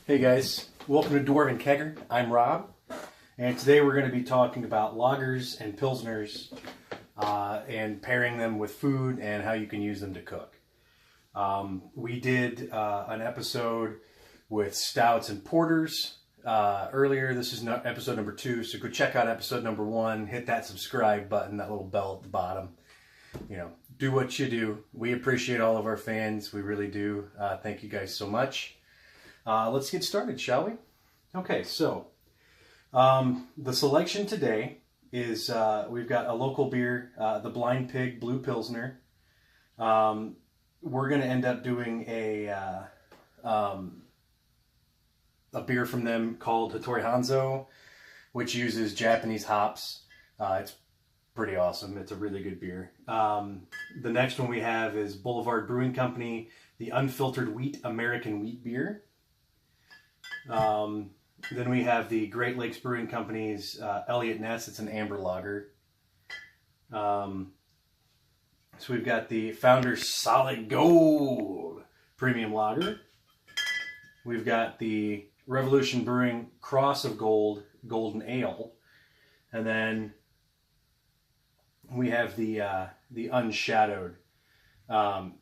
Hey guys, welcome to Dwarven Kegger. I'm Rob, and today we're going to be talking about lagers and pilsners and pairing them with food and how you can use them to cook. We did an episode with stouts and porters earlier. This is episode number 2, so go check out episode number 1. Hit that subscribe button, that little bell at the bottom. You know, do what you do. We appreciate all of our fans. We really do. Thank you guys so much. Let's get started, shall we? Okay, so the selection today is we've got a local beer, the Blind Pig Blue Pilsner. We're going to end up doing a beer from them called Hattori Hanzo, which uses Japanese hops. It's pretty awesome. It's a really good beer. The next one we have is Boulevard Brewing Company, the Unfiltered Wheat American Wheat Beer. Then we have the Great Lakes Brewing Company's Elliott Ness. It's an amber lager. So we've got the Founder's Solid Gold Premium Lager. We've got the Revolution Brewing Cross of Gold Golden Ale. And then we have the Unshadowed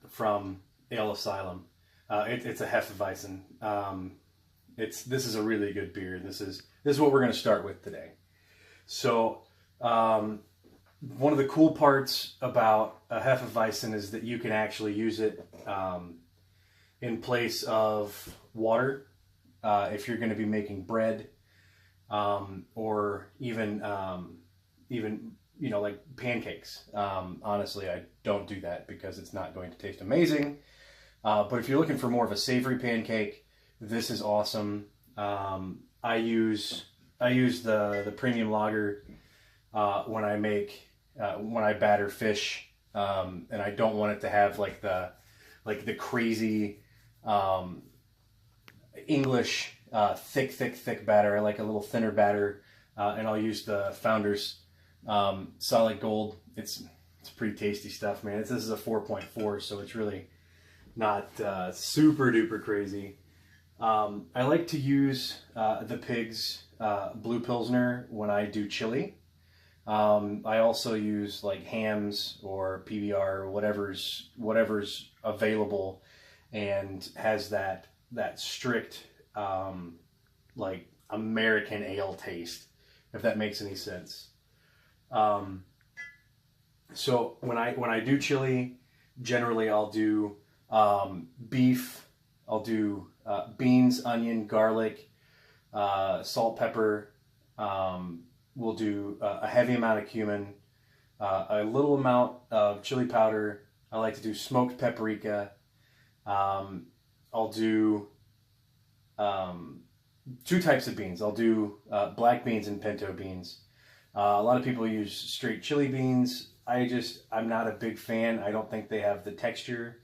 from Ale Asylum. It's a Hefeweizen. This is a really good beer. This is what we're going to start with today. So one of the cool parts about a Hefeweizen is that you can actually use it in place of water if you're going to be making bread or even you know, like pancakes. Honestly, I don't do that because it's not going to taste amazing. But if you're looking for more of a savory pancake, this is awesome. I use the premium lager when I batter fish, and I don't want it to have like the crazy English thick batter. I like a little thinner batter, and I'll use the Founder's Solid Gold. It's pretty tasty stuff, man. This is a 4.4, so it's really not super duper crazy. I like to use the Pig's Blue Pilsner when I do chili. I also use like hams or PBR or whatever's available and has that strict like American ale taste, if that makes any sense. So when I do chili, generally I'll do beef. I'll do beans, onion, garlic, salt, pepper. We'll do a heavy amount of cumin, a little amount of chili powder. I like to do smoked paprika. I'll do 2 types of beans. I'll do black beans and pinto beans. A lot of people use straight chili beans. I'm not a big fan. I don't think they have the texture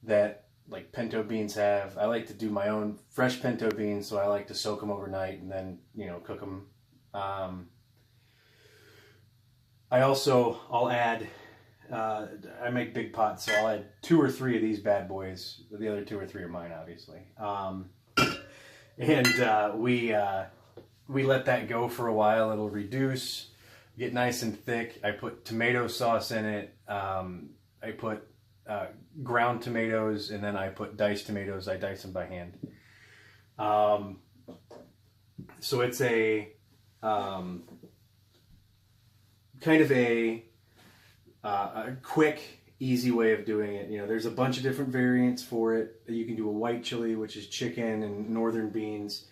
that like pinto beans have. I like to do my own fresh pinto beans, so I like to soak them overnight and then, you know, cook them. I'll add, I make big pots, so I'll add 2 or 3 of these bad boys. The other 2 or 3 are mine, obviously. We let that go for a while. It'll reduce, get nice and thick. I put tomato sauce in it. I put ground tomatoes, and then I put diced tomatoes. I dice them by hand. So it's a kind of a quick, easy way of doing it. You know, there's a bunch of different variants for it. You can do a white chili, which is chicken and northern beans.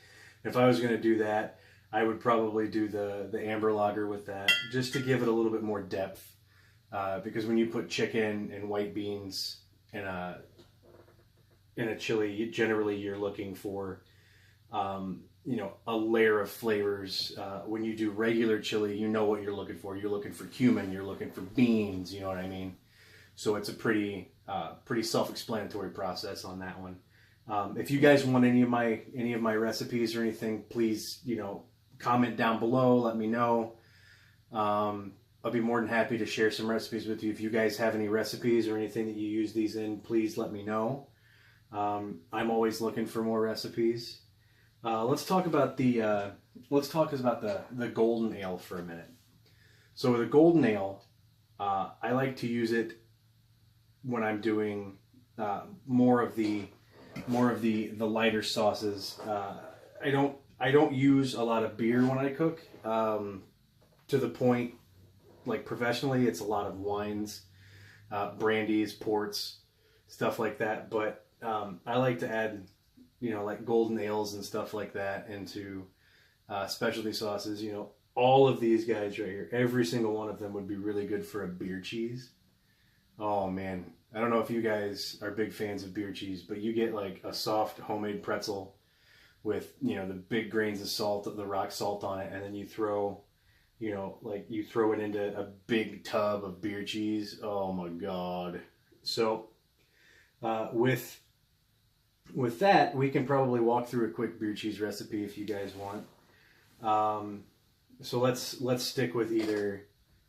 If I was going to do that, I would probably do the amber lager with that, just to give it a little bit more depth. Because when you put chicken and white beans in a chili, generally you're looking for, you know, a layer of flavors. When you do regular chili, you know what you're looking for. You're looking for cumin. You're looking for beans. You know what I mean? So it's a pretty self-explanatory process on that one. If you guys want any of my recipes or anything, please, you know, comment down below. Let me know. I'll be more than happy to share some recipes with you. If you guys have any recipes or anything that you use these in, please let me know. I'm always looking for more recipes. Let's talk about the golden ale for a minute. So with a golden ale, I like to use it when I'm doing more of the lighter sauces. I don't use a lot of beer when I cook. To the point, like professionally, it's a lot of wines, brandies, ports, stuff like that. But I like to add, like golden ales and stuff like that into specialty sauces. All of these guys right here, every single one of them would be really good for a beer cheese. Oh man, I don't know if you guys are big fans of beer cheese, but you get like a soft homemade pretzel with, the big grains of salt, the rock salt on it, and then you throw, you throw it into a big tub of beer cheese. Oh my God. So with that, we can probably walk through a quick beer cheese recipe if you guys want. So let's stick with either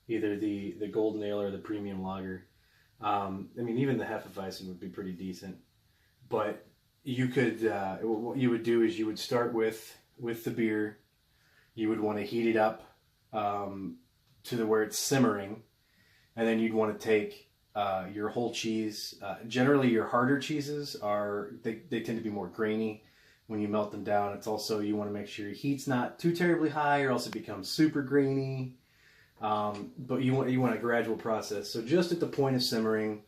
the golden ale or the premium lager. Even the Hefeweizen would be pretty decent, but you could what you would do is you would start with the beer. You would want to heat it up to where it's simmering, and then you'd want to take your whole cheese. Generally, your harder cheeses they tend to be more grainy when you melt them down. It's also, you want to make sure your heat's not too terribly high, or else it becomes super grainy. But you want a gradual process. So just at the point of simmering,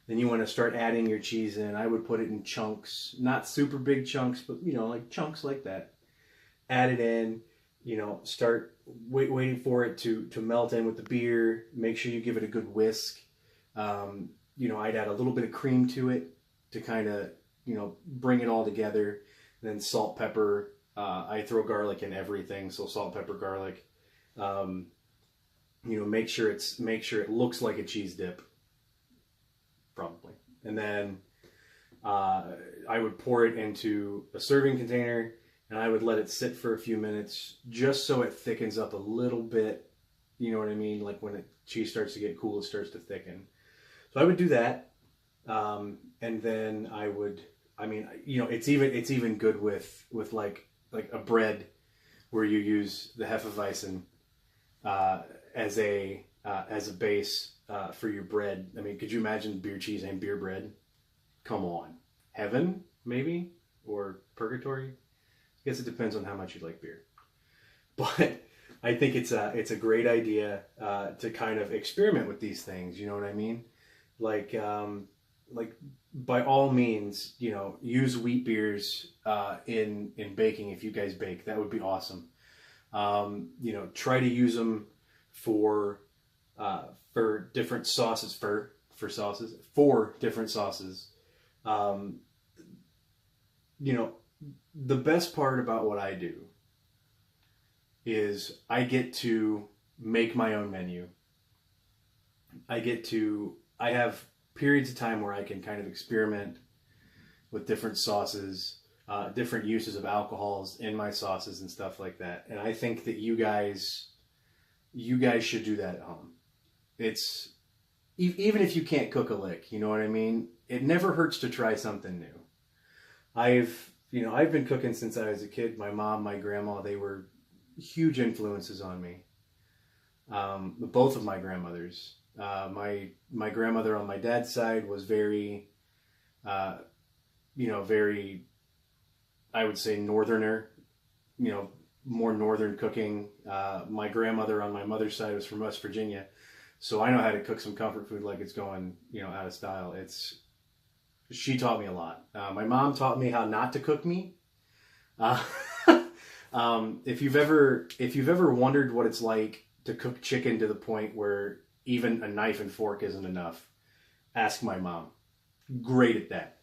then you want to start adding your cheese in. I would put it in chunks, not super big chunks, but like chunks like that. Add it in. Start waiting for it to melt in with the beer. Make sure you give it a good whisk. I'd add a little bit of cream to it to kind of bring it all together. Then salt, pepper. I throw garlic in everything, so salt, pepper, garlic. Make sure it looks like a cheese dip, probably. And then I would pour it into a serving container, and I would let it sit for a few minutes just so it thickens up a little bit. You know what I mean? Like when the cheese starts to get cool, it starts to thicken. So I would do that, and then I would. It's even good with like a bread, where you use the Hefeweizen as a base for your bread. Could you imagine beer cheese and beer bread? Come on, heaven maybe, or purgatory? I guess it depends on how much you like beer. But I think it's a great idea to kind of experiment with these things. You know what I mean? Like by all means, use wheat beers in baking. If you guys bake, that would be awesome. Try to use them for different sauces, for different sauces. The best part about what I do is I get to make my own menu. I have periods of time where I can kind of experiment with different sauces, different uses of alcohols in my sauces and stuff like that. And I think that you guys should do that at home. It's even if you can't cook a lick, you know what I mean? It never hurts to try something new. I've been cooking since I was a kid. My mom, my grandma, they were huge influences on me. Both of my grandmothers. My grandmother on my dad's side was very, very, I would say northerner, more northern cooking. My grandmother on my mother's side was from West Virginia. So I know how to cook some comfort food like it's going, out of style. She taught me a lot. My mom taught me how not to cook me. If you've ever wondered what it's like to cook chicken to the point where even a knife and fork isn't enough, ask my mom. Great at that.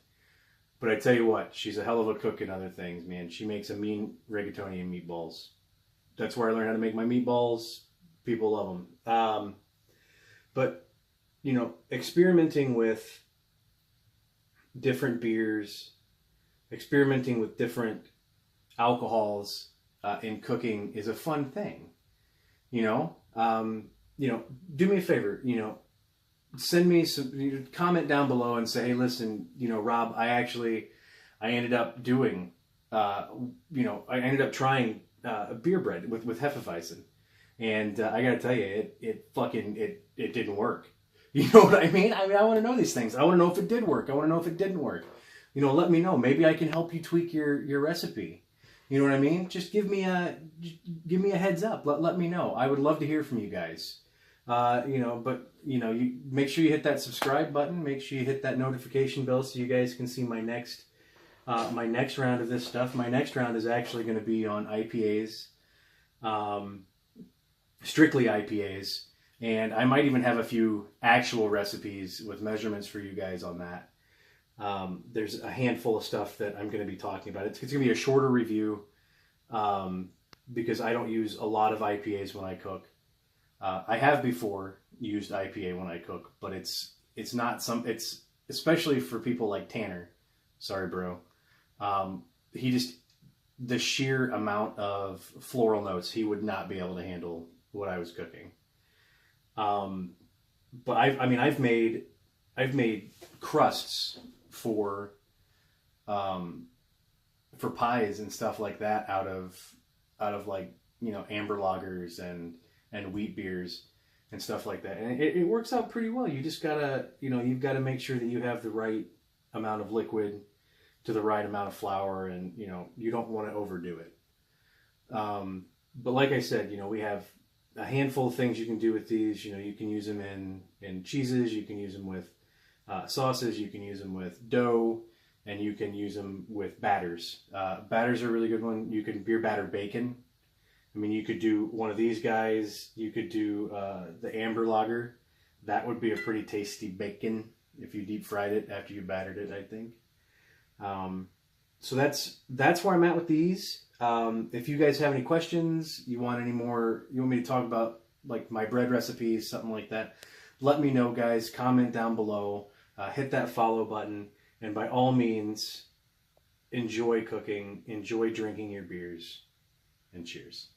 But I tell you what, she's a hell of a cook in other things, man. She makes a mean rigatoni and meatballs. That's where I learned how to make my meatballs. People love them. But, experimenting with different beers, experimenting with different alcohols in cooking is a fun thing. Do me a favor, send me some, comment down below and say, hey, listen, Rob, I ended up doing I ended up trying a beer bread with Hefeweizen, and I gotta tell you, it didn't work. You know what I mean? I want to know these things. I want to know if it did work. I want to know if it didn't work. Let me know. Maybe I can help you tweak your recipe. You know what I mean? Just give me a heads up. Let me know. I would love to hear from you guys. You make sure you hit that subscribe button. Make sure you hit that notification bell so you guys can see my next round of this stuff. My next round is actually going to be on IPAs, strictly IPAs, and I might even have a few actual recipes with measurements for you guys on that. There's a handful of stuff that I'm going to be talking about. It's going to be a shorter review because I don't use a lot of IPAs when I cook. I have before used IPA when I cook, but it's especially for people like Tanner. Sorry, bro. The sheer amount of floral notes, he would not be able to handle what I was cooking. But I've made crusts for pies and stuff like that out of like, amber lagers and wheat beers and stuff like that. And it works out pretty well. You just gotta, you've got to make sure that you have the right amount of liquid to the right amount of flour, and, you don't want to overdo it. But like I said, we have a handful of things you can do with these. You can use them in cheeses, you can use them with sauces, you can use them with dough, and you can use them with batters. Batters are a really good one. You can beer batter bacon. You could do one of these guys. You could do the amber lager. That would be a pretty tasty bacon if you deep fried it after you battered it, I think. So that's where I'm at with these. If you guys have any questions, you want me to talk about like my bread recipes, something like that, let me know, guys. Comment down below. Hit that follow button. And by all means, enjoy cooking, enjoy drinking your beers, and cheers.